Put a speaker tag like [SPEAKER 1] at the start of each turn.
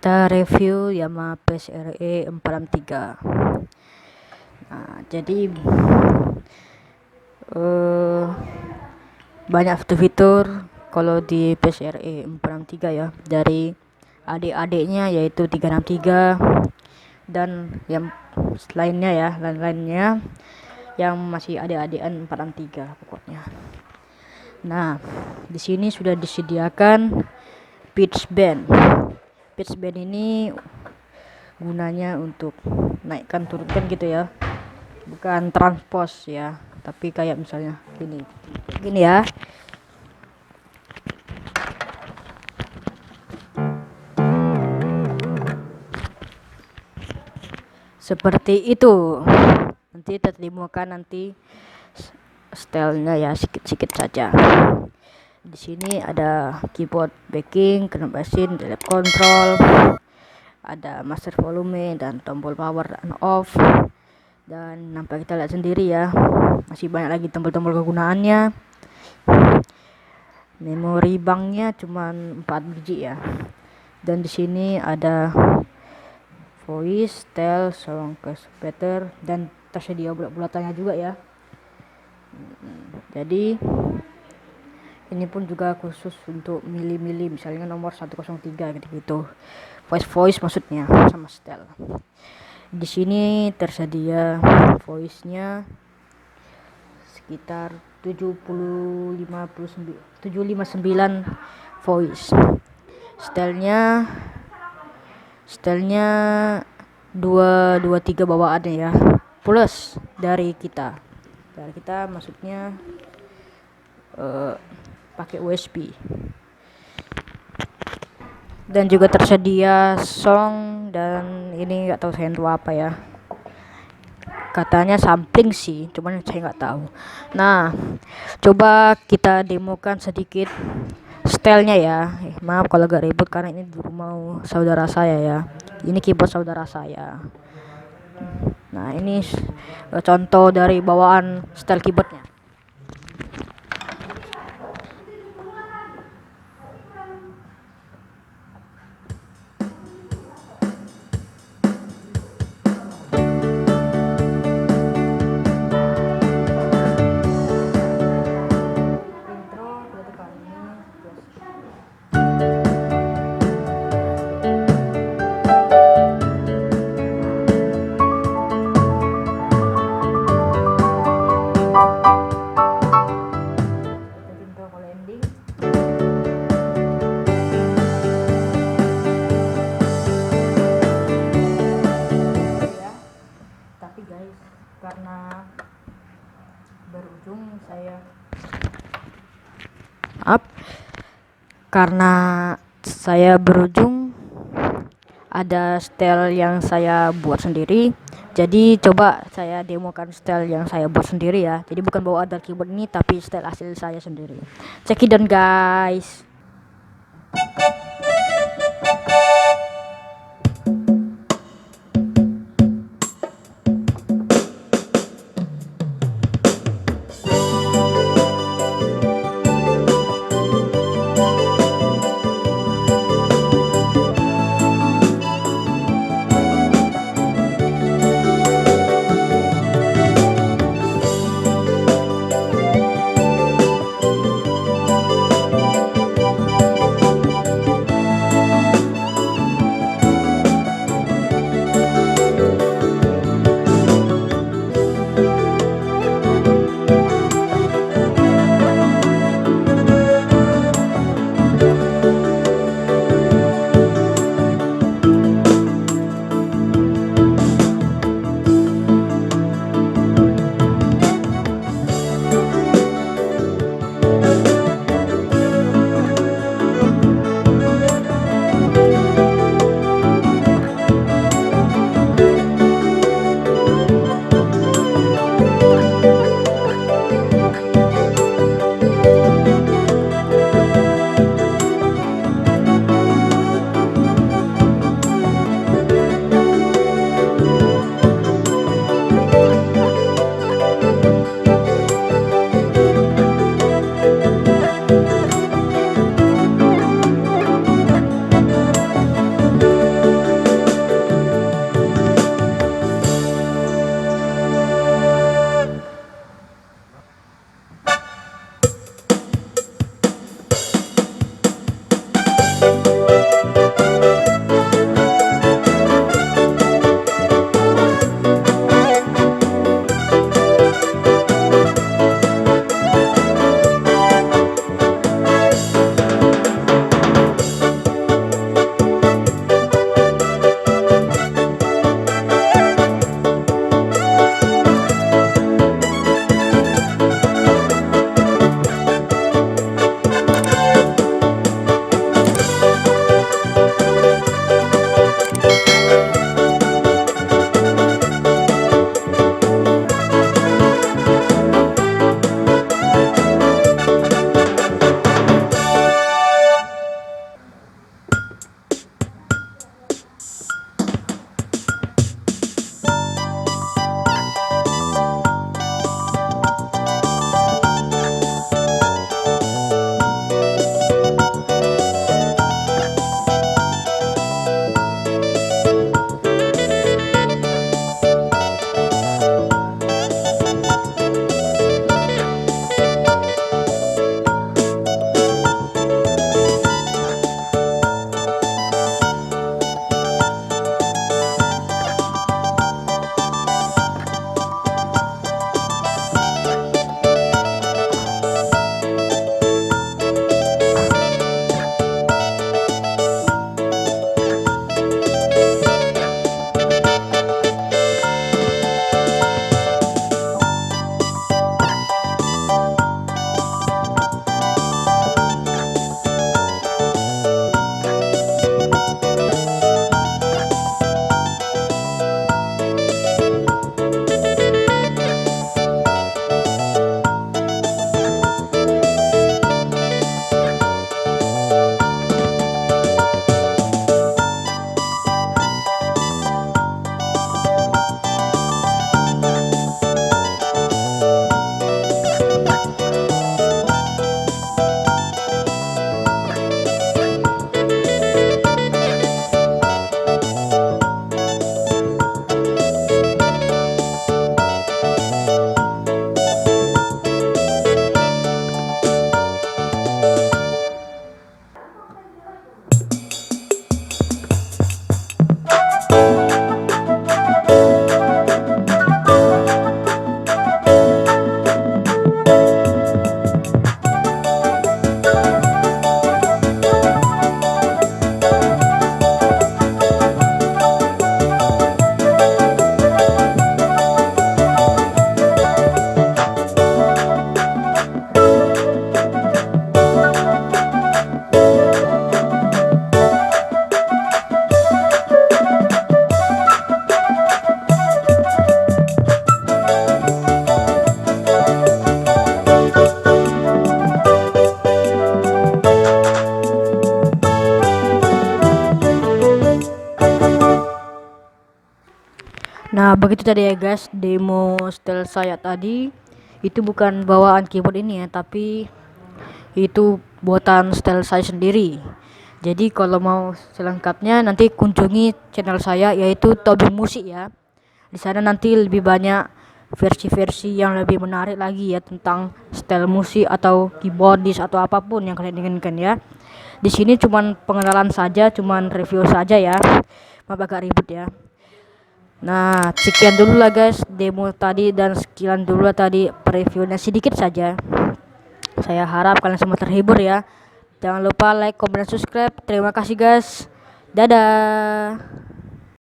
[SPEAKER 1] kita review Yamaha PSRE 463. Nah, jadi banyak fitur kalau di PSRE 463 ya, dari adik-adiknya yaitu 363 dan yang lainnya yang masih adik-adikan 463 pokoknya. Nah, di sini sudah disediakan pitch bend. Pitch bend ini gunanya untuk naikkan turunkan gitu ya, bukan transpose ya, tapi kayak misalnya gini ya. Seperti itu. Nanti terlimukan nanti stylenya ya, sedikit saja. Di sini ada keyboard backing, knob mesin, delete control, ada master volume dan tombol power on off. Dan nampak kita lihat sendiri ya, masih banyak lagi tombol-tombol kegunaannya. Memori banknya cuma 4 biji ya. Dan di sini ada voice, style, sound capacitor, dan tersedia bulat-bulatannya juga ya. Jadi ini pun juga khusus untuk mili-mili, misalnya nomor 103 gitu. Voice maksudnya sama style. Di sini tersedia voice-nya sekitar 759 voice. Stylenya 223 bawaannya ya, plus dari kita maksudnya pakai USB. Dan juga tersedia song, dan ini nggak tahu saya itu apa ya, katanya sampling sih, cuman saya nggak tahu. Nah, coba kita demokan sedikit stylenya ya. Maaf kalau agak ribet karena ini di rumah saudara saya ya, ini keyboard saudara saya. Nah, ini contoh dari bawaan style keyboardnya. Tapi guys, karena berujung ada style yang saya buat sendiri, jadi coba saya demokan style yang saya buat sendiri ya. Jadi bukan bawa dari keyboard ini, tapi style asli saya sendiri. Check it out guys. Nah, begitu tadi ya guys, demo style saya tadi. Itu bukan bawaan keyboard ini ya, tapi itu buatan style saya sendiri. Jadi kalau mau selengkapnya nanti kunjungi channel saya yaitu Tobi Musik ya. Di sana nanti lebih banyak versi-versi yang lebih menarik lagi ya tentang style musik atau keyboardis atau apapun yang kalian inginkan ya. Di sini cuman pengenalan saja, cuman review saja ya. Maaf agak ribet ya. Nah, sekian dulu lah guys demo tadi, dan sekian dulu lah tadi previewnya sedikit saja. Saya harap kalian semua terhibur ya. Jangan lupa like, comment, dan subscribe. Terima kasih guys. Dadah.